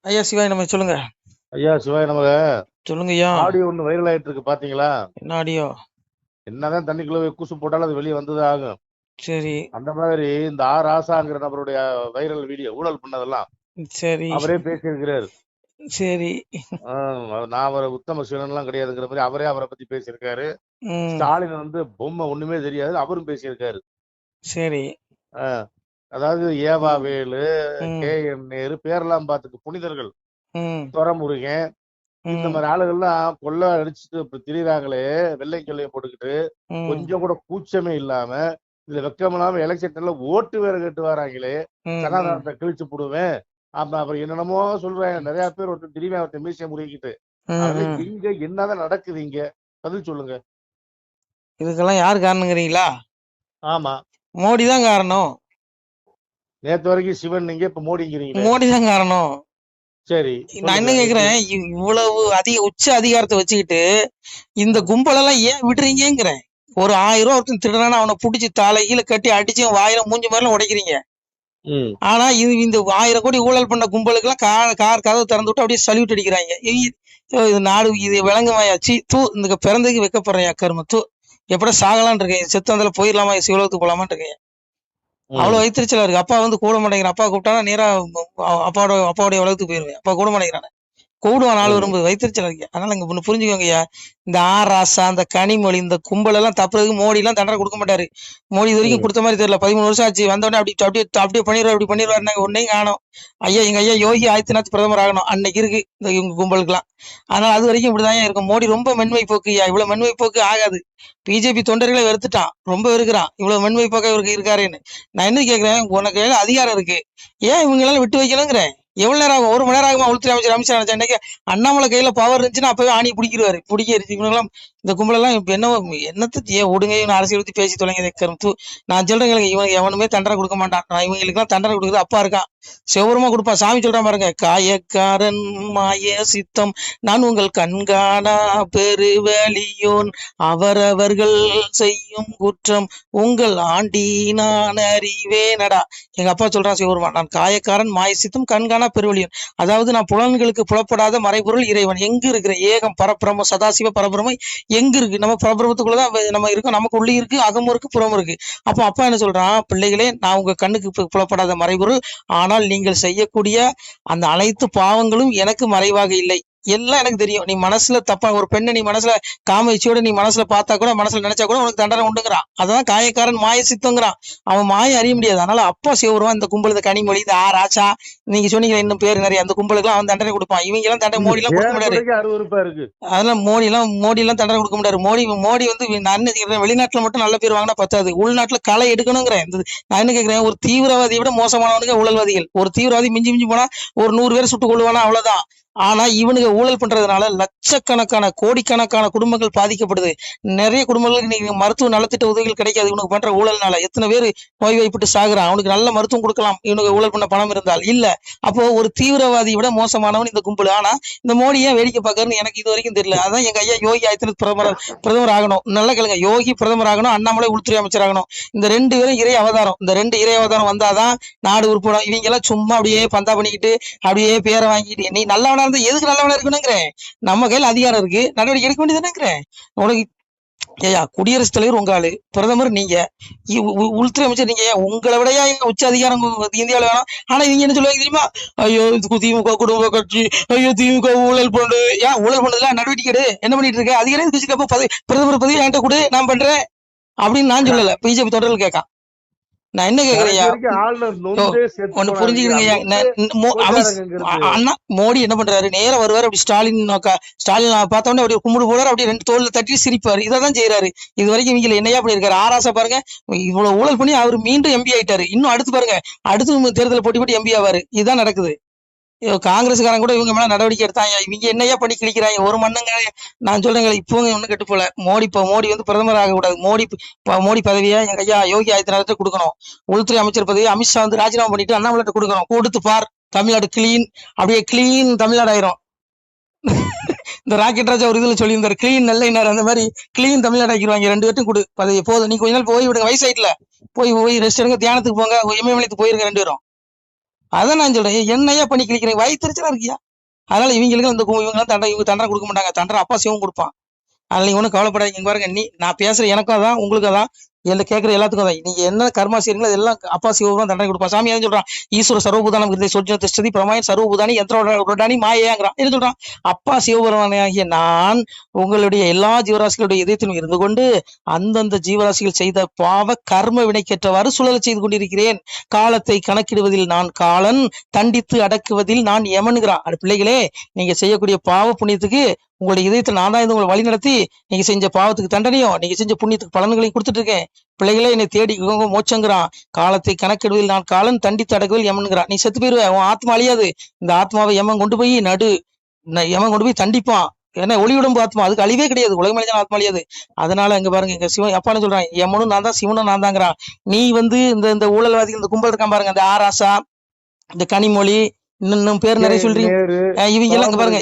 ஐயா சிவாய் நம்ம சொல்லுங்க. ஐயா சிவாய நமக. சொல்லுங்க ஐயா. ஆடியோ ஒண்ணு வைரல் ஆயிட்டு இருக்கு பாத்தீங்களா? என்ன ஆடியோ? என்னதான் தண்ணிக்குள்ள போய் கூசு போட்டாலும் அது வெளியே வந்துதான் ஆகும். சரி அந்த மாதிரி இந்த ராசாங்கிற நபருடைய வைரல் வீடியோ ஊழல் பண்ணதெல்லாம் சரி அவரே பேசியிருக்கிறாரு. சரி. நான் அவரை உத்தம சீலன்லாம் கிடையாதுங்கிற மாதிரி அவரே அவரை பத்தி பேசியிருக்காரு. ம் ஸ்டாலின் பொம்மை ஒண்ணுமே தெரியாது அவரும் பேசியிருக்காரு. சரி. ஆஹ் அதாவது ஏவா வேலு, ம் கே என் நேரு பேரெல்லாம் பார்த்துக்கு புனிதர்கள், ம் துரைமுருகன், இந்த ம் மாதிரி ஆளுகள்லாம் கொள்ள அடிச்சுட்டு இப்ப திரியிறாங்களே, வெள்ளை கொள்ளைய போட்டுக்கிட்டு ம் கொஞ்சம் கூட கூச்சமே இல்லாம, இதுல வெக்கம் இல்லாம எலெக்ஷன்ல ஓட்டு வேற கேட்டு வராங்களே, ம் ம் சனாதனத்தை கிழிச்சு போடுவேன். அப்புறம் என்னென்னமோ சொல்றாங்க. நிறைய பேர் ஒருத்தர் திடீர்னு ஒருத்தர் மீசையை முறுக்கிட்டு, ம் அதெல்லாம் ம். எங்க என்னதான் நடக்குது இங்க? பதில் சொல்லுங்க. இதுக்கெல்லாம் யார் காரணங்கிறீங்களா? ஆமா, மோடி தான் காரணம். நேத்து வரைக்கும் சிவன் நீங்க, இப்ப மோடிங்கிறீங்களே. மோடி தான் காரணம். சரி நான் சொல்லுங்க என்ன எப்படி? கேக்குறேன், இவ்வளவு உச்ச அதிகாரத்தை வச்சுக்கிட்டு இந்த ம், கும்பலெல்லாம் ஏன் விடுறீங்கிறேன். ஒரு 1000 ரூபா ஒருத்தன் திருடானா அவனை புடிச்சு தலை கீழே கட்டி அடிச்சு வாயில மூஞ்சி மாதிரிலாம் உடைக்கிறீங்க. ம். ஆனா இது இந்த 1000 கோடி ஊழல் பண்ண கும்பலுக்கு எல்லாம் கார் கதவு திறந்து விட்டு அப்படியே சல்யூட் அடிக்கிறாங்க. இது நாடு இது விளங்குமாயாச்சு தூ இந்த பிறந்ததுக்கு வைக்கப்படுறேன் கரும தூ. எப்படா சாகலான் இருக்கேன், செத்து வந்தால போயிடலாமா சிவலோகத்துக்கு போலாமான் இருக்கேன். ம். அவ்வளவு வயிற்றுச்சலா இருக்கு. அப்பா கூட மாட்டேங்கிறான். அப்பா கூப்பிட்டானா நேரா அப்பாவுடைய உலகத்துக்கு போயிருவேன். அப்பா கூட மாட்டேங்கிறான். கூடுவான் நாள் ம். வரும்போது வயிற்றுச்சல் இருக்கு. அதனால இங்க ஒண்ணு புரிஞ்சுக்கோங்கய்யா. இந்த ராசா, இந்த கனிமொழி, இந்த கும்பல் எல்லாம் தப்புறதுக்கு மோடி எல்லாம் தண்டனை கொடுக்க மாட்டாரு. மோடி இது வரைக்கும் ம். கொடுத்த மாதிரி தெரியல. 13 வருஷம் ஆச்சு. வந்தோடனே அப்படி அப்படியே அப்படியே பண்ணிடுவார், அப்படி பண்ணிடுவாரு. ஒன்னையும் காணும். ஐயா எங்க ஐயா யோகி ஆதித்யநாத் பிரதமர் ஆகணும் அன்னைக்கு இருக்கு இந்த இவங்க கும்பலுக்குலாம். அதனால அது வரைக்கும் இப்படிதான் இருக்கும். மோடி ரொம்ப மென்மை போக்கு ஐயா. இவ்வளவு மென்மை போக்கு ஆகாது. பிஜேபி தொண்டர்களை வெறுத்துட்டான், ரொம்ப வெறுக்கிறான். இவ்வளவு மென்மை போக்க இவருக்கு இருக்காருன்னு. நான் என்ன கேக்குறேன், உனக்கு அதிகாரம் இருக்கு, ஏன் இவங்க எல்லாம் விட்டு வைக்கணுங்கிறேன். எவ்வளவு நேரம் ஆகும்? 1 மணி நேரம் ஆகுமா? உள்துறை அமைச்சர் அமித்ஷா நினைச்சேன் இன்னைக்கு அண்ணாமலை கையில பவர் இருந்துச்சுன்னா அப்பவே ஆணி பிடிக்கிறாரு. இவங்கெல்லாம் இந்த கும்பலெல்லாம் இப்ப என்ன என்னத்துக்கு ஏன் ஒடுங்க இவங்க அரசியல் பத்தி பேசி தொலைங்க. நான் சொல்றேன், இவனுக்கு எவனுமே தண்டனை கொடுக்க மாட்டான். நான் இவங்களுக்கு எல்லாம் தண்டனை கொடுக்குறது அப்பா இருக்கான், செவரமா கொடுப்பான். சாமி சொல்றான் பாருங்க, காயக்காரன் மாய சித்தம் நான் உங்கள் கண்காணா பெருவலியோன் அவரவர்கள் செய்யும் குற்றம் உங்கள் ஆண்டி நான் அறிவேனடா. எங்க அப்பா சொல்றான் சிவருமா, நான் காயக்காரன் மாய சித்தம் கண்காணா பெருவலியோன். அதாவது நான் புலன்களுக்கு புலப்படாத மறைபொருள் இறைவன். எங்க இருக்கிற ஏகம் பரபிரம சதாசிவ பரபிரமை எங்க இருக்கு? நம்ம பரபிரமத்துக்குள்ளதான் நம்ம இருக்கோம். நமக்கு உள்ளே இருக்கு, அகமும் இருக்கு, புறமும் இருக்கு. அப்போ அப்பா என்ன சொல்றான், பிள்ளைகளே நான் உங்க கண்ணுக்கு புலப்படாத மறைபொருள், ஆனால் நீங்கள் செய்யக்கூடிய அந்த அனைத்து பாவங்களும் எனக்கு மறைவாக இல்லை, எல்லாம் எனக்கு தெரியும். நீ மனசுல தப்பா ஒரு பெண்ணை நீ மனசுல காம இச்சையோட நீ மனசுல பார்த்தா கூட, மனசுல நினைச்சா கூட உனக்கு தண்டனை உண்டுங்கிறான். அதான் காயக்காரன் மாய சித்தங்கிறான். அவன் மாய அறிய முடியாது. அதனால அப்பா சிவருவான் இந்த கும்பல், இந்த கனிமொழி, இந்த ராசா, நீங்க சொன்னீங்க இன்னும் பேர் நிறைய, அந்த கும்பலுக்கு அவன் தண்டனை கொடுப்பான். இவங்க எல்லாம் தண்டனை இந்த மோடி எல்லாம் கொடுக்க முடியாது. பேரக்குறைக்கு அருவருப்பா இருக்கு. அதெல்லாம் மோடி எல்லாம் தண்டனை கொடுக்க முடியாது. மோடி நான் என்ன கேக்குறேன், வெளிநாட்டுல மட்டும் நல்ல பேர் வாங்கினா பத்தாது, உள்நாட்டுல களை எடுக்கணுங்கிறேன். நான் என்ன கேக்குறேன், ஒரு தீவிரவாதியை விட மோசமானவனுங்க ஊழல்வாதிகள். ஒரு தீவிரவாதி மிஞ்சி மிஞ்சி போனா ஒரு 100 பேர் சுட்டுக் கொள்வானா, அவ்வளவுதான். ஆனா இவனுங்க ஊழல் பண்றதுனால லட்சக்கணக்கான கோடிக்கணக்கான குடும்பங்கள் பாதிக்கப்படுது. நிறைய குடும்பங்களுக்கு நீங்க மருத்துவ நலத்திட்ட உதவிகள் கிடைக்காது இவனுக்கு பண்ற ஊழல்னால. எத்தனை பேர் நோய்வாய்ப்பட்டு சாகுறான். அவனுக்கு நல்ல மருத்துவம் கொடுக்கலாம் இவனுக்கு ஊழல் பண்ண பணம் இருந்தால். இல்ல, அப்போ ஒரு தீவிரவாதியை விட மோசமானவன் இந்த கும்பல். ஆனா இந்த மோடி ஏன் வேடிக்கை பார்க்கறன்னு எனக்கு இது வரைக்கும் தெரியல. அதான் எங்க ஐயா யோகி ஆதித்யநாத் பிரதமர் ஆகணும். நல்லா கேளுங்க, யோகி பிரதமர் ஆகணும், அண்ணாமலை உள்துறை அமைச்சர் ஆகணும். இந்த 2 பேரும் இறை அவதாரம். இந்த 2 இறை அவதாரம் வந்தாதான் நாடு உருப்படும். இவங்க எல்லாம் சும்மா அப்படியே பந்தா பண்ணிக்கிட்டு அப்படியே பேரை வாங்கிட்டு, நீ நல்லவனா இருந்தா எதுக்கு நல்லவனா இருக்கணுங்கிறேன். நம்ம கையில அதிகாரம் இருக்கு, நடவடிக்கை எடுக்க வேண்டியதுங்கிறேன். உனக்கு ஏயா குடியரசுத் தலைவர் உங்க ஆளு, பிரதமர் நீங்க, உள்துறை அமைச்சர் நீங்க, உங்களை விடையா உச்ச அதிகாரம் இந்தியாவில வேணும். ஆனா இவங்க என்ன சொல்லுவாங்க தெரியுமா, ஐயோ திமுக குடும்ப கட்சி, ஐயோ திமுக ஊழல் பண்ணு. ஏன் ஊழல் பண்ணதுல நடவடிக்கை எடு, என்ன பண்ணிட்டு இருக்க, அதிகாரம் வச்சுக்கப்போ பிரதமர் பதவி என்கிட்ட கொடு, நான் பண்றேன் அப்படின்னு நான் சொல்லல. பிஜேபி தொடர்கள் கேட்கான். நான் என்ன கேக்குறேன், ஆளுநர் நொந்தே செத்து ஒண்ணு போனாருங்க. புரிஞ்சுக்கிடுங்க. அண்ணா மோடி என்ன பண்றாரு, நேரா வருவாரு, அப்படி ஸ்டாலின் பார்த்த உடனே அப்படியே கும்பிடு போறாரு, அப்படியே 2 தோல்ல தட்டி சிரிப்பாரு. இதான் செய்யறாரு. இது வரைக்கும் இவங்க என்னையா பண்ணிருக்காரு. ஆராசா பாருங்க, இவ்வளவு ஊழல் பண்ணி அவர் மீண்டும் எம்பி ஆயிட்டாரு. இன்னும் அடுத்து பாருங்க, அடுத்து தேர்தலை போட்டி எம்பி ஆவாரு. இதுதான் நடக்குது. காங்கிரஸ்காரன் கூட இவங்க மேல நடவடிக்கை எடுத்தாங்க. இவங்க என்னையா பண்ணி கிழிக்கிறாங்க ஒரு மண்ணுங்க. நான் சொல்றேங்க, இப்போ ஒன்னும் கெட்டு போல. மோடி பிரதமர் ஆகக்கூடாது. மோடி பதவியை எங்க ஐயா யோகி ஆதித்யநாத் கொடுக்கணும். உள்துறை அமைச்சர் பதவி அமித்ஷா ராஜினாமா பண்ணிட்டு அண்ணாமலை கொடுக்கணும். கொடுத்து பார், தமிழ்நாடு கிளீன், அப்படியே கிளீன் தமிழ்நாடு ஆயிரும். இந்த ராக்கெட் ராஜா ஒரு இதுல சொல்லியிருந்தாரு, கிளீன் நல்ல அந்த மாதிரி கிளீன் தமிழ்நாடு ஆக்கிடுவாங்க. 2 பேர்ட்டும் கொடு பதவி. போதும், நீ கொஞ்ச நாள் போய் விடுங்க, வயசாயிட்டுல போய் ரெஸ்ட் எடுங்க, தியானத்துக்கு போங்க, இமயமலைக்கு போயிருங்க 2 பேரும். அதான் நான் சொல்றேன், என்னையா பண்ணி கிழிக்கிறீங்க, வயிற்றுச்சலா இருக்கியா? அதனால இவங்களுக்கு இவங்க தண்டனை கொடுக்க மாட்டாங்க, தண்டனை அப்பா சிவம் கொடுப்பான். அதில் நீங்க ஒன்றும் கவலைப்படாதீங்க. இங்க பாருங்க, நான் பேசுற எனக்கும் அதான், உங்களுக்கு அதான், எல்லாம் கேட்குற எல்லாத்துக்கும் தான். நீங்க என்ன கர்மா செய்றீங்களோ அதெல்லாம் அப்பா சிவபுரம் தண்டனை கொடுப்பா. சாமி என்ன சொல்றான்? ஈஸ்வர சர்வபூதானம் இருந்தே சொர்ஜ திஷ்டதி பிரமாயன் சர்வபூதானி யந்திரோடானி மாயேங்கிறான். என்ன சொல்றான்? அப்பா சிவபெருமானாகிய நான் உங்களுடைய எல்லா ஜீவராசிகளுடைய இதயத்திலும் இருந்து கொண்டு அந்தந்த ஜீவராசிகள் செய்த பாவ கர்ம வினைக்கேற்றவாறு சுழல செய்து கொண்டிருக்கிறேன். காலத்தை கணக்கிடுவதில் நான் காலன், தண்டித்து அடக்குவதில் நான் யமனுங்கிறான். அது பிள்ளைகளே, நீங்க செய்யக்கூடிய பாவ புண்ணியத்துக்கு உங்களுடைய இதயத்தை நான் தான் உங்களை வழி நடத்தி நீங்க செஞ்ச பாவத்துக்கு தண்டனையும் நீங்க செஞ்ச புண்ணியத்துக்கு பலன்களையும் கொடுத்துட்டு இருக்கேன். பிள்ளைகளே, என்னை தேடி மோட்சங்கிறான். காலத்தை கணக்கிடுவதில் நான் காலன், தண்டித்து அடக்குவதில் யமனுங்கிறான். நீ செத்து போயிருவ, உன் ஆத்மா அழியாது. இந்த ஆத்மாவை யமன் கொண்டு போய் யமன் கொண்டு போய் தண்டிப்பான். ஏன்னா ஒளியுடம்பு ஆத்மா, அதுக்கு அழிவே கிடையாது. உலக மனிதன் ஆத்மா அழியாது. அதனால இங்க பாருங்க, இங்க சிவன் அப்பான்னு சொல்றான், யமனும் நான் தான், சிவனும் நான் தாங்கிறான். நீ இந்த ஊழல்வாதிகள், இந்த கும்பல் இருக்கான் பாருங்க, இந்த ஆராசா, இந்த கனிமொழி, இன்னும் பேர் நிறைய சொல்றீங்க. இவங்க எல்லாம் இங்க பாருங்க,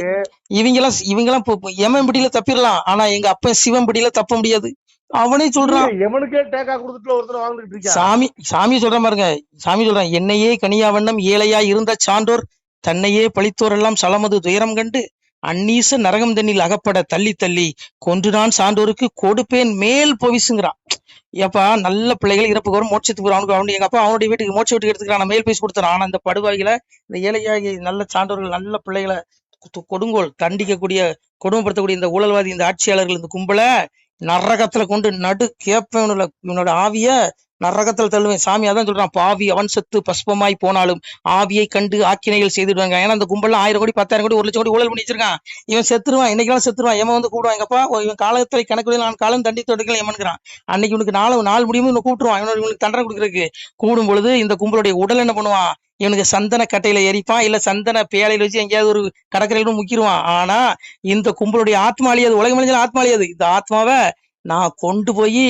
இவங்கெல்லாம் எமன் பிடியில தப்பிடலாம், ஆனா எங்க அப்ப சிவன் பிடியில தப்ப முடியாது. அவனே சொல்றான், சாமி சொல்றான் பாருங்க, சாமி சொல்றான், என்னையே கனியா வண்ணம் ஏழையா இருந்த சான்றோர் தன்னையே பழித்தோர் எல்லாம் சலமது துயரம் கண்டு அந்நீச நரகம் தண்ணில் அகப்பட தள்ளி தள்ளி கொன்று நான் சான்றோருக்கு கொடுப்பேன் மேல் பொவிசுங்கிறான். ஏப்பா, நல்ல பிள்ளைகள் இறப்புக்கு வரும், மோட்சத்துக்கு வரும். அவனுக்கு எங்க அப்பா அவனுடைய வீட்டுக்கு மோட்ச வீட்டுக்கு எடுத்துக்கிறான், மேல் பைசு கொடுத்துறான். ஆனா இந்த படுவாய்களை, இந்த ஏழையாகி நல்ல சான்றோர்கள், நல்ல பிள்ளைகளை கொடுங்கோல் தண்டிக்கக்கூடிய, கொடுமைப்படுத்தக்கூடிய இந்த ஊழல்வாதி, இந்த ஆட்சியாளர்கள், இந்த கும்பலை நரகத்துல கொண்டு நடு கேப்ப இவனோட ஆவிய நரகத்துல தள்ளுவேன். சாமி அதான் சொல்றான், பாவி அவன் செத்து பஸ்பமாய் போனாலும் ஆவியை கண்டு ஆக்கினைகள் செய்துடுவாங்க. ஏன்னா அந்த கும்பல்ல 1000 கோடி 10,000 கோடி 1,00,000 கோடி ஊழல் பண்ணி வச்சிருக்கான். இவன் செத்துருவான், இன்னைக்கெல்லாம் செத்துருவான். எவன் வந்து கூப்பிடுவான், எங்கப்பா இவன் காலத்தை கணக்கு நான் காலம் தண்டி தொடுக்கல எமன்கிறான். அன்னைக்கு இவனுக்கு நாள் முடியுமோ இவனை கூப்பிட்டுருவான். இவனுக்கு தண்டனை கொடுக்குறதுக்கு கூடும் பொழுது இந்த கும்பலுடைய உடல் என்ன பண்ணுவான்? இவனுக்கு சந்தன கட்டையில எரிப்பான், இல்ல சந்தன பேழையில வச்சு எங்கேயாவது ஒரு கடற்கரையில முக்கிடுவான். ஆனா இந்த கும்பலுடைய ஆத்மா அழியாது, உலக மனிதன் ஆத்மா அழியாது. இந்த ஆத்மாவை நான் கொண்டு போய்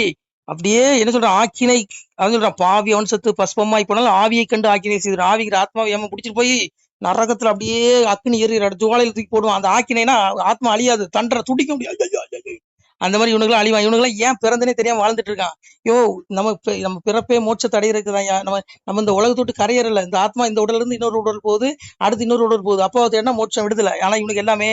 அப்படியே என்ன சொல்றேன், ஆக்கினை, அதான் சொல்றான், பாவி அவன் செத்து பஸ்பமாய் போனாலும் ஆவியை கண்டு ஆக்கினை செய்து, ஆவிக்கிற ஆத்மாவை ஏமா பிடிச்சிட்டு போய் நரகத்துல அப்படியே அக்னி ஏறி ஜுவாலையில தூக்கி போடுவான். அந்த ஆக்கினைனா ஆத்மா அழியாது, தண்டரை துடிக்க முடியாது. அந்த மாதிரி இவனுக்குலாம் அழிவான். இவனுக்குலாம் ஏன் பிறந்தனே தெரியாம வாழ்ந்துட்டு இருக்கான். நம்ம பிறப்பே மோட்சத்தை அடையிறதுதான். நம்ம இந்த உலகத்தோட்டு கரையறல. இந்த ஆத்மா இந்த உடல்ல இருந்து இன்னொரு உடல் போகுது, அடுத்து இன்னொரு உடல் போகுது. அப்போ என்ன மோட்சம் விடுதலை. ஆனா இவனுக்கு எல்லாமே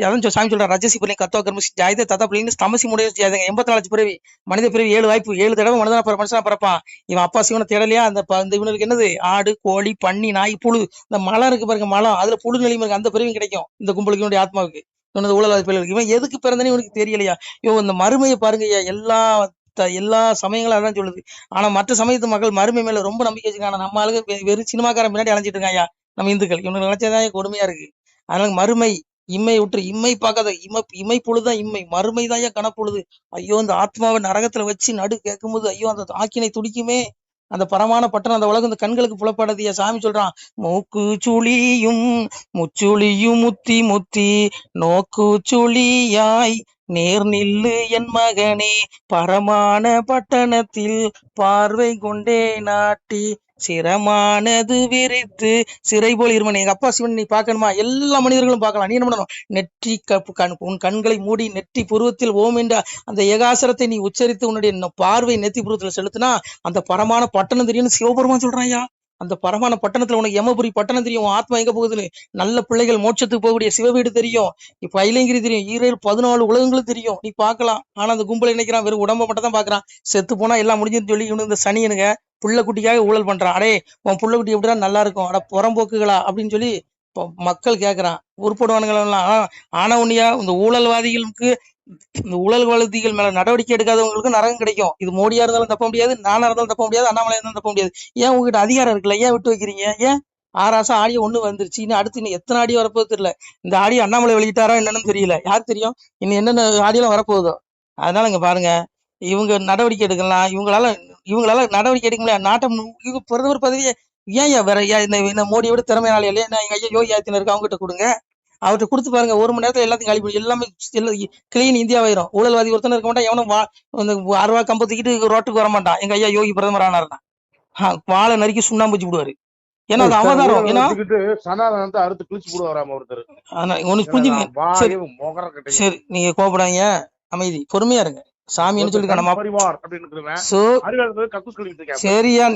அதான் சாமி சொல்றான், ரஜசி பிள்ளை கத்தோ கர்மசி ஜாயதே தத்தா பிள்ளைங்க தமசி முடிய ஜாயதங்க. 84 பிறவி, மனித பிறவி 7 வாய்ப்பு, 7 தடவை மனுஷனா பிறப்பான். இவன் அப்பா சிவனை தேடலையா? அந்த இவனுக்கு என்னது, ஆடு கோழி பன்னி நாய் புழு, இந்த மலம் இருக்கு பாருங்க, மலம், அதுல புழு நிலைமை இருக்கு, அந்த பிறவியும் கிடைக்கும் இந்த கும்பலுக்கு, இவனுடைய ஆத்மாவுக்கு. இவனது ஊழல் பிள்ளைகளுக்கு. இவன் எதுக்கு பிறந்தனே இவனுக்கு தெரியலையா? இந்த மறுமையை பாருங்க, எல்லா சமயங்களும் அதான் சொல்லுது. ஆனா மற்ற சமயத்து மக்கள் மறுமை மேல ரொம்ப நம்பிக்கை வச்சுக்காங்க. நம்ம ஆளுங்க வெறும் சினிமாக்காரன் பின்னாடி அலைஞ்சிட்டு இருக்காங்க. நம்ம இந்துக்கள் இவனுக்கு நினைச்சதான் கொடுமையா இருக்கு. அதனால மறுமை, இம்மை விட்டு இம்மை பார்க்காத, இமை பொழுதுதான் இம்மை, மறுமைதான் கனப்பொழுது. ஐயோ, இந்த ஆத்மாவை நரகத்துல வச்சு நடு கேட்கும்போது ஐயோ அந்த ஆக்கினை துடிக்குமே. அந்த பரமான பட்டணம், அந்த உலகம் இந்த கண்களுக்கு புலப்படாதியா. சாமி சொல்றான், மூக்கு சுழியும் முச்சுளியும் முத்தி முத்தி நோக்கு சுழியாய் நேர் நில்லு என் மகனே, பரமான பட்டணத்தில் பார்வை கொண்டே நாட்டி சிரமானது விரித்து சிறை போல் இருமனே. எங்க அப்பா சிவன் நீ பார்க்கணுமா? எல்லா மனிதர்களும் பார்க்கலாம். நீ என்ன பண்ணணும்? நெற்றி உன் கண்களை மூடி நெற்றி புருவத்தில் ஓம் என்ற அந்த ஏகாசரத்தை நீ உச்சரித்து உன்னுடைய பார்வை நெத்தி புருவத்தில் செலுத்தினா அந்த பரமான பட்டணம் தெரியும்னு சிவபெருமான் சொல்றாயா. அந்த பரமான பட்டணத்துல உனக்கு யமபுரி பட்டணம் தெரியும், ஆத்மா எங்க போகுதுன்னு. நல்ல பிள்ளைகள் மோட்சத்துக்கு போகக்கூடிய சிவவீடு தெரியும், இப்ப ஐலங்கிரி தெரியும், ஈரேல் 14 உலகங்களும் தெரியும், நீ பார்க்கலாம். ஆனா அந்த கும்பலை நினைக்கிறான், வெறும் உடம்ப மட்டும் தான் பாக்குறான். செத்து போனா எல்லாம் முடிஞ்சுன்னு சொல்லி இவனு இந்த சனியனுங்க புள்ள குட்டிக்காக ஊழல் பண்றான். அடே, உன் புள்ள குட்டி எப்படிதான் நல்லா இருக்கும், அட புறம்போக்குகளா அப்படின்னு சொல்லி மக்கள் கேட்கறான். உருப்படுவானுங்களா? ஆனா உன்னையா இந்த ஊழல்வாதிகளுக்கு, இந்த ஊழல்வாதிகள் மேல நடவடிக்கை எடுக்காதவங்களுக்கு நரகம் கிடைக்கும். இது மோடியா இருந்தாலும் தப்ப முடியாது, நானா இருந்தாலும் தப்ப முடியாது, அண்ணாமலை இருந்தாலும் தப்ப முடியாது. ஏன் உங்ககிட்ட அதிகாரம் இருக்குல்ல, ஏன் விட்டு வைக்கிறீங்க? ஏன் 6 மாசம் ஆடியோ 1 வந்துருச்சு, இன்னும் அடுத்து இன்னும் எத்தனை ஆடியோ வரப்போகுது தெரியல. இந்த ஆடியோ அண்ணாமலை வெளியிட்டாரா என்னன்னு தெரியல, யார் தெரியும் இன்னும் என்னென்ன ஆடியோலாம் வரப்போகுதோ. அதனால இங்க பாருங்க, இவங்க நடவடிக்கை எடுக்கலாம், இவங்களால நடவடிக்கை எடுக்க முடியாது. நாட்டை பிரதமர் பதவியை ஏன் வேற இந்த மோடியோட திறமையாளி இல்லையா? எங்க ஐயா யோகி ஆதித்யநாத் அவங்ககிட்ட கொடுங்க, அவர்கிட்ட கொடுத்து பாருங்க, 1 மணி நேரத்துல எல்லாத்தையும் காலி பண்ணி எல்லாமே கிளீன் இந்தியாவாயிரும். ஊழல்வாதி ஒருத்தனை இருக்க மாட்டான், எவனும் 6 கம்பத்துக்கிட்டு ரோட்டுக்கு வர மாட்டான். எங்க ஐயா யோகி பிரதமர் ஆனாருன்னா வாழை நறுக்கி சுண்ணாம்பு வச்சு விடுவாரு. ஏன்னா அது அவதாரம். ஏன்னா அறுத்து கிழிச்சு போடுவாராம ஒருத்தர். உனக்கு புரிஞ்சுங்க. சரி, நீங்க கோபப்படாதீங்க, அமைதி, பொறுமையா இருங்க. சாமி என்ன சொல்லிருக்காங்க? சரியா,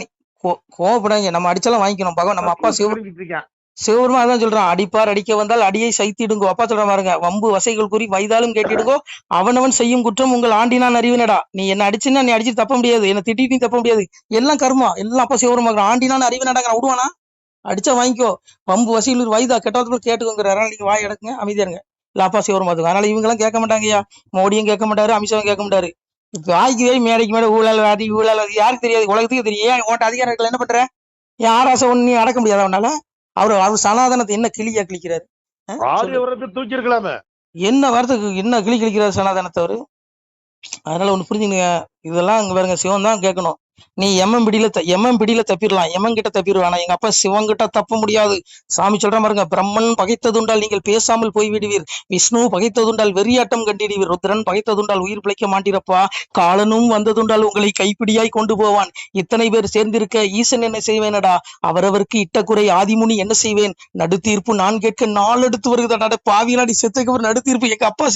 கோவப்படாங்க, நம்ம அடிச்சாலும் வாங்கிக்கணும். பகவான் நம்ம அப்பா இருக்கான். சிவபெருமா அதான் சொல்றான், அடிப்பார் அடிக்க வந்தால் அடியை சைத்திடுங்கோ. அப்பா சொல்ற பாருங்க, வம்பு வசைகள் கூறி வைதாலும் கேட்டிடுங்கோ, அவனவன் செய்யும் குற்றம் உங்கள் ஆண்டினான் அறிவினடா. நீ என்ன அடிச்சுன்னா நீ அடிச்சு தப்ப முடியாது, என்ன திட்டிட்டு நீ தப்ப முடியாது, எல்லாம் கர்மா, எல்லாம் அப்பா சிவபெருமா ஆண்டினான் அறிவினடாங்க. விடுவானா? அடிச்சா வாங்கிக்கோ. வம்பு வசைகள் வைதா கெட்டவர்கள் கேட்டுக்கோங்கிறாரு. அதனால நீங்க வாய் எடுக்குங்க, அமைதியா இருங்க. இல்ல அப்பா சிவபெருமா. அதனால இவங்க எல்லாம் கேட்க மாட்டாங்கய்யா. மோடியும் கேட்க மாட்டாரு, அமித்ஷாவும் கேட்க மாட்டாரு. வாய்க்கு வே மேடைக்கு மேல ஊழல்வாதி ஊழல்வாதி யாருக்கு தெரியாது, உலகத்துக்கு தெரியும். ஏன் உன்ட்ட அதிகாரம் இருக்கல, என்ன பண்ற? ஏன் ஆராசை ஒண்ணு நீ அடக்க முடியாது அவனால? அவர் சனாதனத்தை என்ன கிளியா கிழிக்கிறாரு? தூக்கி இருக்கலாமே. என்ன வார்த்தைக்கு என்ன கிளி கிழிக்கிறாரு சனாதனத்தை அவரு? அதனால ஒண்ணு புரிஞ்சுங்க, இதெல்லாம் அங்க பாருங்க, சிவன் தான் கேட்கணும். நீ எம்மன் பிடியில தப்பிடலாம், எம்மன் கிட்ட தப்பிடுவானா? எங்க அப்பா சிவன் கிட்ட தப்ப முடியாது. சாமி சொல்ற பாருங்க, பிரம்மன் பகைத்ததுண்டால் நீங்கள் பேசாமல் போய்விடுவீர், விஷ்ணு பகைத்ததுண்டால் வெறியாட்டம் கண்டிடுவீர், ருத்ரன் பகைத்ததுண்டால் உயிர் பிழைக்க மாட்டீரப்பா, காலனும் வந்ததுண்டால் உங்களை கைப்பிடியாய் கொண்டு போவான். இத்தனை பேர் சேர்ந்திருக்க ஈசன் என்ன செய்வேனடா? அவரவருக்கு இட்ட குறை ஆதிமுனி என்ன செய்வேன்? நடுத்தீர்ப்பு நான் கேட்க நாள் எடுத்து வருகிறதா? பாவிலாடி செத்துக்கு ஒரு நடுத்தீர்ப்பு. எங்க அப்பா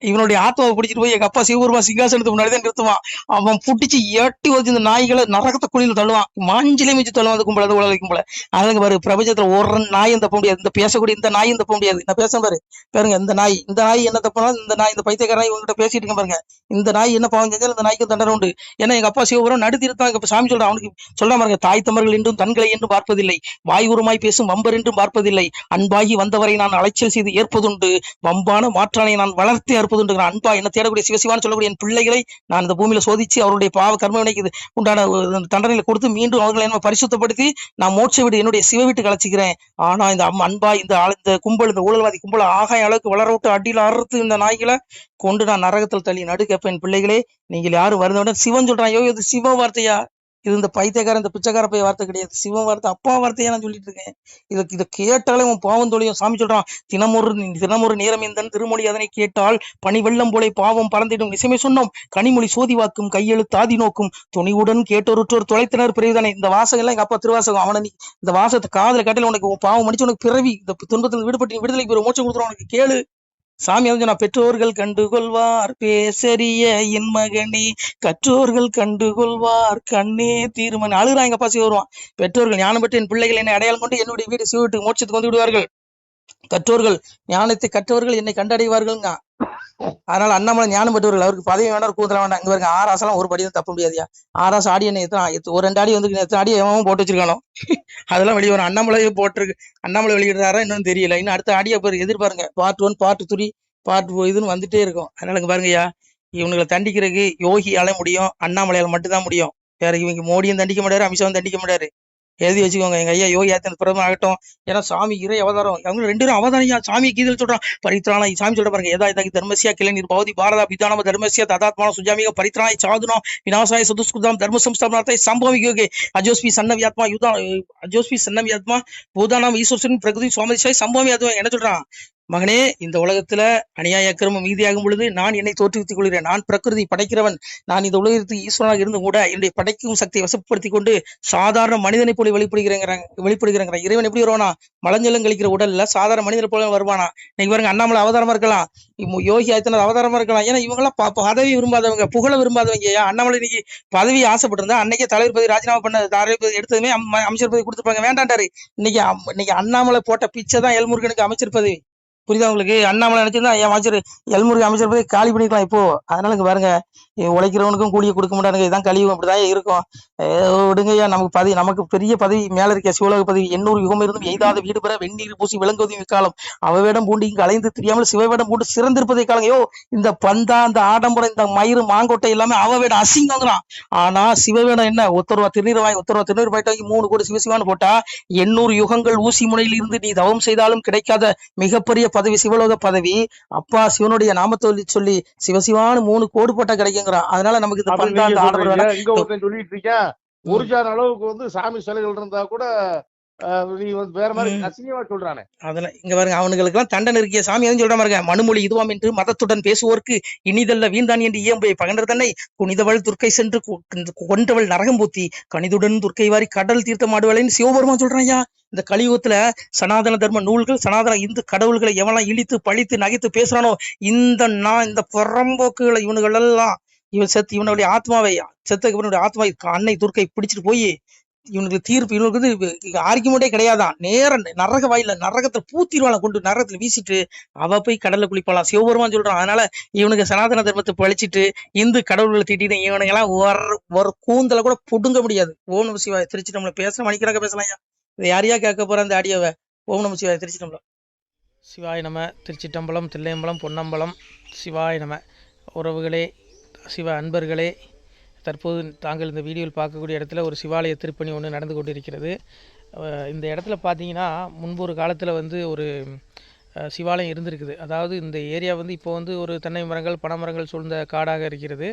இவனுடைய ஆத்மாவை பிடிச்சிட்டு போய் எங்க அப்பா சிவபெருமா சிங்காசனத்துக்கு முன்னாடி தான் நிறுத்துவான். அவன் புடிச்சு எட்டி வச்சு இந்த நாய்களை நரகத்தை குழியில தள்ளுவான், மாஞ்சிலே மிச்சு தள்ளுவான். அது கும்பல உலக கும்பல. அதுங்க பாரு, பிரபஞ்சத்துல ஒரு நாயும் தப்ப முடியாது, இந்த பேசக்கூடிய இந்த நாயும் தப்ப முடியாது. நான் பேச பாரு பாருங்க, இந்த நாய் என்ன தப்புனா, இந்த நாய், இந்த பைத்தியக்கார நாய் உங்ககிட்ட பேசிட்டு இருக்க பாருங்க, இந்த நாய் என்ன பாவம் செஞ்சாலும் இந்த நாய்க்கு தண்டனை உண்டு. ஏன்னா எங்க அப்பா சிவபுரம் நடுத்திருத்தான். இப்ப சாமி சொல்றான், அவனுக்கு சொல்ற பாருங்க, தாய் தமர்கள் என்றும் தன்களை என்றும் பார்ப்பதில்லை, வாய் உருமாய் பேசும் வம்பர் என்றும் பார்ப்பதில்லை, அன்பாகி வந்தவரை நான் அலைச்சல் செய்து ஏற்பதுண்டு, வம்பான மாற்றானை நான் வளர்த்து அற்புதுண்டு. அன்பா என்ன தேடக்கூடிய சிவசிவான்னு சொல்லக்கூடிய என் பிள்ளைகளை நான் இந்த பூமியில சோதிச்சு அவருடைய பாவ கர்ம வினைக்கு உண்டான தண்டனைகளை கொடுத்து மீண்டும் அவர்களை என்ன பரிசுத்தப்படுத்தி நான் மோட்ச வீடு என்னுடைய சிவ வீட்டுக்கு அழைச்சிக்கிறேன். ஆனா இந்த அன்பா இந்த கும்பல், இந்த ஊழல்வாதி கும்பல் ஆகாய அளவுக்கு வளர விட்டு அடியில் அறுத்து இந்த நாய்களை கொண்டு நான் நரகத்தில் தள்ளி நடு கேட்பேன். பிள்ளைகளே, நீங்கள் யாரும் வருந்தவுடன் சிவன் சொல்றான். ஐயோ, இது சிவ வார்த்தையா? இது இந்த பைத்தியக்காரன் இந்த பிச்சைக்கார போய் வார்த்தை கிடையாது, சிவ வார்த்தை, அப்பா வார்த்தையா நான் சொல்லிட்டு இருக்கேன். இதை கேட்டாலே உன் பாவம் தொழியும். சாமி சொல்றான், தினமொரு நேரம் இந்த திருமொழி அதனை கேட்டால் பனி வெள்ளம் போல பாவம் பறந்திடும். நிசைமை சொன்னோம், கனிமொழி சோதி வாக்கும் கையெழுத்து ஆதி நோக்கும் துணிவுடன் கேட்டொருற்றோர் தொலைத்தினர் பிரிவுதானே. இந்த வாசகம் எல்லாம் எங்க அப்பா திருவாசகம். அவனை நீ இந்த வாசகத்தை காதல காட்டில உனக்கு பாவம் மன்னிச்சு உனக்கு பிறவி இந்த துன்பத்தில் விடுபட்டு விடுதலைக்கு ஒரு மோட்சம் கொடுத்துரும் உனக்கு, கேளு. சாமி வந்து நான் பெற்றோர்கள் கண்டுகொள்வார் பேசரிய என் மகனே, கற்றோர்கள் கண்டுகொள்வார் கண்ணே தீர்மன். அழுகிறான் எங்க அப்பா சிவருவான். பெற்றோர்கள் ஞானம் பெற்று என் பிள்ளைகள் என்னை அடையாளம் கொண்டு என்னுடைய வீடு சிவட்டுக்கு மோட்சத்துக்கு வந்து விடுவார்கள். கற்றோர்கள் ஞானத்தை கற்றவர்கள் என்னை கண்டடைவார்கள்ங்க. அதனால அண்ணாமலை ஞானம் பெற்றவர்கள், அவருக்கு பதவி வேண்டாம், கூந்தல வேண்டாம். இங்க பாருங்க, ஆராசெல்லாம் ஒரு படி தான் தப்ப முடியாதியா. ஆராசம் ஆடி என்ன ஒரு 2 அடி வந்து எத்தனை அடி எவன் போட்டு வச்சிருக்கானோ அதெல்லாம் வெளியே வரும். அண்ணாமலையே போட்டிருக்கு, அண்ணாமலை வெளியிடுறாரா இன்னும் தெரியல. இன்னும் அடுத்த அடியை பேர் எதிர்பாருங்க, பார்ட் 1 பார்ட் 3 பார்ட் 4 இதுன்னு வந்துட்டே இருக்கும். அதனால இங்க பாருங்கய்யா, இவங்களை தண்டிக்கிறதுக்கு யோகியால முடியும், அண்ணாமலையால மட்டும்தான் முடியும். வேற இவங்க மோடியும் தண்டிக்க மாட்டாரு, அமித்ஷாவும் தண்டிக்க மாட்டாரு. எழுதி வச்சுக்கோங்க. எங்க ஐயா யோகி ஆதித்யநாத் பிரதமர் ஆகட்டும். ஏன்னா சாமி இறை அவதாரம், அவங்க 2 பேரும் அவதானியா. சாமி கீதல் சொல்றான், பரித்ராணாய். சாமி சொல்ற பாருங்க, ஏதா இதாக்கி தர்மசியா கிளநீர் பௌதி பாரதா பிதானம தர்மசியா ததாத்மான சுஜாமிக பரித்ராணாய் சாதுனோ விநாசாய சதுஸ்குதாம் தர்ம சம்ஸ்தாபனார்த்தாய் சம்பவி யோகே அஜோஸ்பி சன்னவியாத்மா யுதா அஜோஸ்பி சன்னவியாத்மா பூதானாம் ஈஸ்வரன் பிரகிருதி சுவாமதிசாய் சம்பவி ஆத்மா. என்ன சொல்றான்? மகனே, இந்த உலகத்துல அநியாய அக்கிரமம் மீதியாகும் பொழுது நான் என்னை தோற்றுவித்துக் கொள்கிறேன். நான் பிரகிருதி படைக்கிறவன். நான் இந்த உலகத்துக்கு ஈஸ்வரனாக இருந்து கூட என்னுடைய படைக்கும் சக்தியை வசப்படுத்தி கொண்டு சாதாரண மனிதனை போல வெளிப்படுகிறேங்கிறாங்க. இறைவன் எப்படி வருவானா? மலஞ்சலம் கழிக்கிற உடல்ல சாதாரண மனிதனை போல வருவானா? இன்னைக்கு பாருங்க, அண்ணாமலை அவதாரமா இருக்கலாம், யோகி ஆதித்யநாத் அவதாரமா இருக்கலாம். ஏன்னா இவங்க எல்லாம் பதவி விரும்பாதவங்க, புகழ விரும்பாதவங்க. அண்ணாமலை இன்னைக்கு பதவி ஆசைப்பட்டிருந்தா அன்னைக்கே தலைவர் பதவி ராஜினாமா பண்ண தலைவர் எடுத்ததுமே அமைச்சர் பதவி கொடுத்துருப்பாங்க, வேண்டாண்டாரு. இன்னைக்கு அண்ணாமலை போட்ட பிச்சை தான் எல்முருகனுக்கு அமைச்சர் பதவி. புரியுதா உங்களுக்கு? அண்ணாமலை நினைச்சிருந்தா என் அமைச்சர் எல்முருகன் அமைச்சர் போய் காலி பண்ணிக்கலாம் இப்போ. அதனால இங்க பாருங்க, உழைக்கிறவனுக்கும் கூலியை கொடுக்க மாட்டானுங்க. இதான் கழிவு, அப்படிதான் இருக்கும். விடுங்கய்யா, நமக்கு பெரிய பதவி மேல இருக்க சிவலோக பதவி. 800 யுகம் இருந்தும் எய்தாத வீடு பெற வெந்நீர் பூசி விளங்குவதும் இக்காலம். அவவேடம் பூண்டு இங்கு அலைந்து தெரியாமல் சிவவேடம் பூண்டு சிறந்திருப்பதை காலங்க. இந்த பந்தா, இந்த ஆடம்பரம், இந்த மயிறு மாங்கோட்டை எல்லாமே அவவேடம் அசிங்கங்கிறான். ஆனா சிவவேடம் என்ன? ஒத்தருவா திருநீர் பாயிட்டு வாங்கி 3 கோடி சிவசிவான்னு போட்டா 800 யுகங்கள் ஊசி முனையில் இருந்து நீ தவம் செய்தாலும் கிடைக்காத மிகப்பெரிய பதவி சிவலோக பதவி. அப்பா சிவனுடைய நாமத்தை சொல்லி சிவசிவான்னு 3 கோடி போட்டா கிடைக்குங்கிறான். அதனால நமக்கு இது சொல்லிட்டு இருக்கேன். ஒரு ஜான் அளவுக்கு வந்து சாமி சிலைகள் இருந்தா கூட நீ வேற மாதிரி அசிங்கமா சொல்றானே. அதெல்லாம் இங்க பாருங்க, அவனுங்களுக்கு எல்லாம் தண்டனை இருக்கிய. சாமி எதுவும் சொல்ற பாருங்க, மனுமொழி இதுவாம் என்று மதத்துடன் பேசுவோர்க்கு இனிதல்ல வீண்தான் என்று இயம்பை பகன்ற தன்னை குனிதவள் துர்க்கை சென்று கொன்றவள் நரகம் பூத்தி கணிதுடன் துர்க்கை வாரி கடல் தீர்த்த மாடுவளைன்னு சிவபெருமான் சொல்றான். ஐயா, இந்த கலியுகத்துல சனாதன தர்ம நூல்கள், சனாதன இந்து கடவுள்களை எவெல்லாம் இழித்து பழித்து நகைத்து பேசுறானோ, இந்த புறம்போக்குகளை இவனுகள் எல்லாம் இவனுடைய ஆத்மாவை செத்ததுக்கு அப்புறம் இவனுடைய ஆத்மா அன்னை துர்க்கை பிடிச்சிட்டு போய் இவனுக்கு தீர்ப்பு, இவனுக்கு வந்து ஆர்கியூமெண்டே கிடையாதான், நேர நரக வாயில நரகத்துல பூத்திடுவாளா, கொண்டு நரகத்துல வீசிட்டு அவ போய் கடல்ல குளிப்பாளாம். சிவபெருமான் சொல்றான். அதனால இவனுக்கு சனாதன தர்மத்தை பழிச்சிட்டு இந்து கடவுள்களை திட்டிட்டு இவனுங்கெல்லாம் ஒரு கூந்தல கூட புடுங்க முடியாது. ஓம் நம சிவாய. திருச்சி நம்மள பேச மணிக்கணக்க பேசலாம். இதை யாரையா கேட்க போற அந்த ஆடியோவை? ஓம் நம சிவாய. திருச்சி நம்மள சிவாய நம. திருச்சிட்டம்பலம், தில்லையம்பலம், பொன்னம்பலம். சிவாய நம. உறவுகளே, சிவ அன்பர்களே, தற்போது தாங்கள் இந்த வீடியோவில் பார்க்கக்கூடிய இடத்துல ஒரு சிவாலய திருப்பணி ஒன்று நடந்து கொண்டிருக்கிறது. இந்த இடத்துல பார்த்தீங்கன்னா முன்பு ஒரு காலத்தில் வந்து ஒரு சிவாலயம் இருந்திருக்குது. அதாவது இந்த ஏரியா வந்து இப்போ வந்து ஒரு தென்னை மரங்கள் பனைமரங்கள் சூழ்ந்த காடாக இருக்கிறது.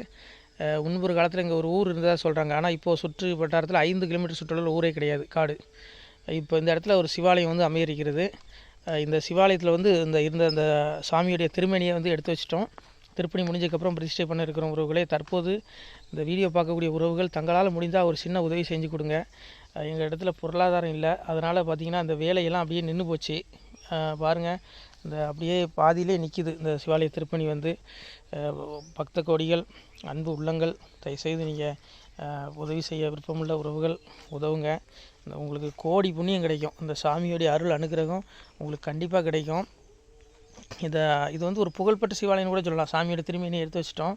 முன்பு ஒரு காலத்தில் இங்கே ஒரு ஊர் இருந்ததாக சொல்கிறாங்க. ஆனால் இப்போது சுற்று வட்டாரத்தில் 5 கிலோமீட்டர் சுற்றுலாவில் ஊரே கிடையாது, காடு. இப்போ இந்த இடத்துல ஒரு சிவாலயம் வந்து அமையிருக்கிறது. இந்த சிவாலயத்தில் வந்து இருந்த அந்த சாமியுடைய திருமேனியை வந்து எடுத்து வச்சிட்டோம். திருப்பணி முடிஞ்சதுக்கப்புறம் பிரதிஷ்டை பண்ண இருக்கிற உறவுகளே, தற்போது இந்த வீடியோ பார்க்கக்கூடிய உறவுகள் தங்களால் முடிந்தால் ஒரு சின்ன உதவி செஞ்சு கொடுங்க. எங்கள் இடத்துல பொருளாதாரம் இல்லை, அதனால் பார்த்திங்கன்னா அந்த வேலையெல்லாம் அப்படியே நின்று போச்சு. பாருங்கள், இந்த அப்படியே பாதியிலே நிற்கிது இந்த சிவாலய திருப்பணி வந்து. பக்த கோடிகள், அன்பு உள்ளங்கள், தயவுசெய்து நீங்கள் உதவி செய்ய விருப்பமுள்ள உறவுகள் உதவுங்க. உங்களுக்கு கோடி புண்ணியம் கிடைக்கும். இந்த சாமியோடைய அருள் அனுகிரகம் உங்களுக்கு கண்டிப்பாக கிடைக்கும். இது வந்து ஒரு புகழ்பெற்ற சிவாலயம்னு கூட சொல்லலாம். சாமியோட திருமேனியை எடுத்து வச்சிட்டோம்.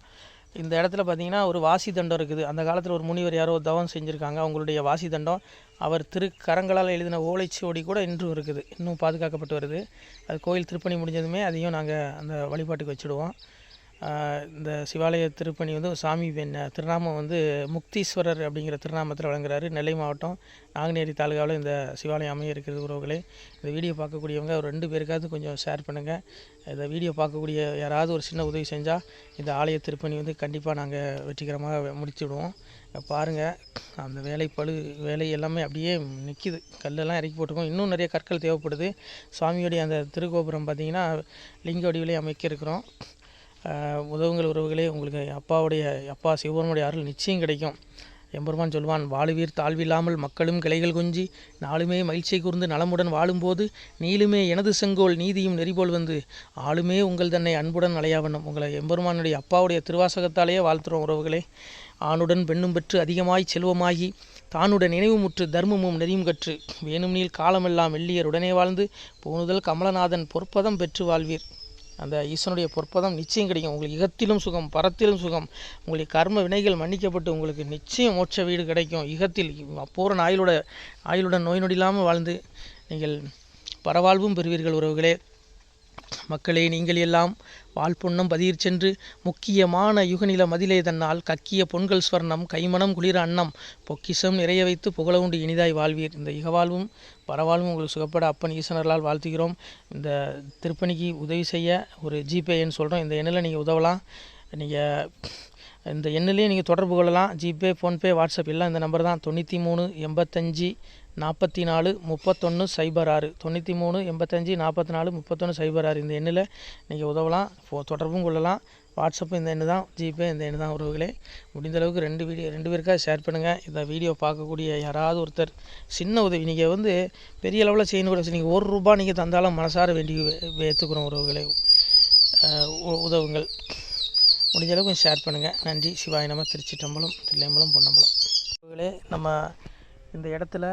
இந்த இடத்துல பார்த்திங்கன்னா ஒரு வாசி தண்டம் இருக்குது. அந்த காலத்தில் ஒரு முனிவர் யாரோ தவம் செஞ்சுருக்காங்க. அவங்களுடைய வாசி தண்டம் அவர் திருக்கரங்களால் எழுதின ஓலைச்சுவடி கூட இன்றும் இருக்குது, இன்னும் பாதுகாக்கப்பட்டு வருது. அது கோயில் திருப்பணி முடிஞ்சதுமே அதையும் நாங்கள் அந்த வழிபாட்டுக்கு வச்சுடுவோம். இந்த சிவாலய திருப்பணி வந்து சாமி திருநாமம் வந்து முக்தீஸ்வரர் அப்படிங்கிற திருநாமத்தில் வழங்குறாரு. நெல்லை மாவட்டம் நாங்குநேரி தாலுகாவில் இந்த சிவாலயம் அமைய இருக்கிறது. உறவுகளே, இந்த வீடியோ பார்க்கக்கூடியவங்க ஒரு 2 பேருக்காவது கொஞ்சம் ஷேர் பண்ணுங்கள். இந்த வீடியோ பார்க்கக்கூடிய யாராவது ஒரு சின்ன உதவி செஞ்சால் இந்த ஆலய திருப்பணி வந்து கண்டிப்பாக நாங்கள் வெற்றிகரமாக முடிச்சுடுவோம். பாருங்கள், அந்த வேலை எல்லாமே அப்படியே நிற்கிது. கல்லெல்லாம் இறக்கி போட்டிருக்கோம். இன்னும் நிறைய கற்கள் தேவைப்படுது. சுவாமியோடைய அந்த திருக்கோபுரம் பார்த்திங்கன்னா லிங்க வடிவிலே அமைக்க இருக்கிறோம். உதவுங்கள் உறவுகளே. உங்களுக்கு அப்பா சிவபெருமானுடைய அருள் நிச்சயம் கிடைக்கும். எம்பெருமான் சொல்வான், வாழுவீர் தாழ்வில்லாமல் மக்களும் கிளைகள் கொஞ்சி நாளுமே மகிழ்ச்சி கூர்ந்து நலமுடன் வாழும்போது நீளுமே எனது செங்கோல் நீதியும் நெறிபோல் வந்து ஆளுமே உங்கள் தன்னை அன்புடன் அலையாவண்ணம். உங்களை எம்பெருமானுடைய அப்பாவுடைய திருவாசகத்தாலேயே வாழ்த்துறோம் உறவுகளே. ஆணுடன் பெண்ணும் பெற்று அதிகமாய் செல்வமாகி தானுடன் நினைவுமுற்று தர்மமும் நெறியும் கற்று வேணும் நீள் காலமெல்லாம் வெள்ளியர் உடனே வாழ்ந்து போனுதல் கமலநாதன் பொற்பதம் பெற்று வாழ்வீர். அந்த ஈசனுடைய பொற்பதம் நிச்சயம் கிடைக்கும். உங்களுக்கு இகத்திலும் சுகம், பரத்திலும் சுகம். உங்களுடைய கர்ம வினைகள் மன்னிக்கப்பட்டு உங்களுக்கு நிச்சயம் மோட்ச வீடு கிடைக்கும். இகத்தில் பூரண ஆயுளுடன் நோய் நொடி இல்லாமல் வாழ்ந்து நீங்கள் பரவாழ்வும் பெறுவீர்கள் உறவுகளே. மக்களே, நீங்கள் எல்லாம் வாழ்பொன்னம் பதியிற் சென்று முக்கியமான யுகநில மதிலே தன்னால் கக்கிய பொன்கள் ஸ்வர்ணம் கைமணம் குளிர அன்னம் பொக்கிஷம் நிறைய வைத்து புகழ உண்டு இனிதாய் வாழ்வீர். இந்த இகவாழ்வும் பரவாழ்வும் உங்களுக்கு சுகப்பட அப்பன் ஈசனர்களால் வாழ்த்துகிறோம். இந்த திருப்பணிக்கு உதவி செய்ய ஒரு ஜிபே எண் சொல்கிறோம். இந்த எண்ணில் நீங்கள் உதவலாம். நீங்கள் இந்த எண்ணிலே நீங்கள் தொடர்பு கொள்ளலாம். ஜிபே, ஃபோன்பே, வாட்ஸ்அப் எல்லாம் இந்த நம்பர் தான். 93 85 44 31 06 93 85 44 31 06. இந்த எண்ணில் நீங்கள் உதவலாம், தொடர்பும் கொள்ளலாம். வாட்ஸ்அப்பு இந்த எண்ணு தான், ஜிபே இந்த எண்ணு தான் உறவுகளே. முடிந்தளவுக்கு 2 பேருக்காக ஷேர் பண்ணுங்கள். இந்த வீடியோ பார்க்கக்கூடிய யாராவது ஒருத்தர் சின்ன உதவி, நீங்கள் வந்து பெரிய அளவில் செய்யணும் கூட, நீங்கள் ₹1 நீங்கள் தந்தாலும் மனசார வேண்டி ஏற்றுக்கிறோம் உறவுகளே. உதவுங்கள். முடிஞ்ச அளவுக்கு ஷேர் பண்ணுங்கள். நன்றி. சிவாய நம. திருச்சிட்டம்பலம், தில்லையம்பலம், பொன்னம்பலம். உறவுகளே, நம்ம இந்த இடத்துல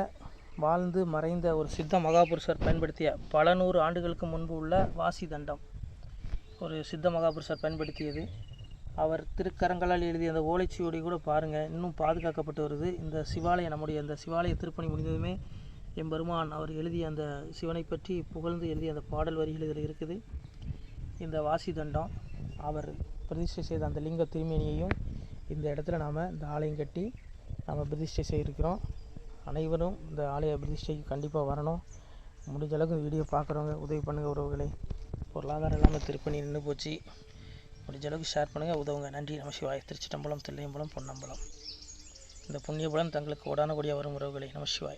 வாழ்ந்து மறைந்த ஒரு சித்த மகாபுருஷர் பயன்படுத்திய பல 100 ஆண்டுகளுக்கு முன்பு உள்ள வாசி தண்டம் ஒரு சித்த மகாபுருஷர் பயன்படுத்தியது. அவர் திருக்கரங்களால் எழுதிய அந்த ஓலைச்சுவடி கூட பாருங்கள், இன்னும் பாதுகாக்கப்பட்டு வருது. இந்த சிவாலயம், நம்முடைய அந்த சிவாலய திருப்பணி முடிந்ததுமே எம்பெருமான் அவர் எழுதிய அந்த சிவனை பற்றி புகழ்ந்து எழுதிய அந்த பாடல் வரிகள் இதில் இருக்குது. இந்த வாசி தண்டம் அவர் பிரதிஷ்டை செய்த அந்த லிங்க திருமேனியையும் இந்த இடத்துல நாம் இந்த ஆலயம் கட்டி நாம் பிரதிஷ்டை செய்திருக்கிறோம். அனைவரும் இந்த ஆலய பிரதிஷ்டைக்கு கண்டிப்பாக வரணும். முடிஞ்ச அளவுக்கு இந்த வீடியோ பார்க்குறவங்க உதவி பண்ணுங்கள் உறவுகளே. பொருளாதாரம் இல்லாமல் திருப்பணி நின்று போச்சு. முடிஞ்ச அளவுக்கு ஷேர் பண்ணுங்கள், உதவுங்க. நன்றி. நம சிவாய. திருச்சிட்டம்பலம், தில்லையம்பலம், பொன்னம்பலம். இந்த புண்ணிய பலன் தங்களுக்கு கோடான கோடியாக வரும் உறவுகளே. நம சிவாய.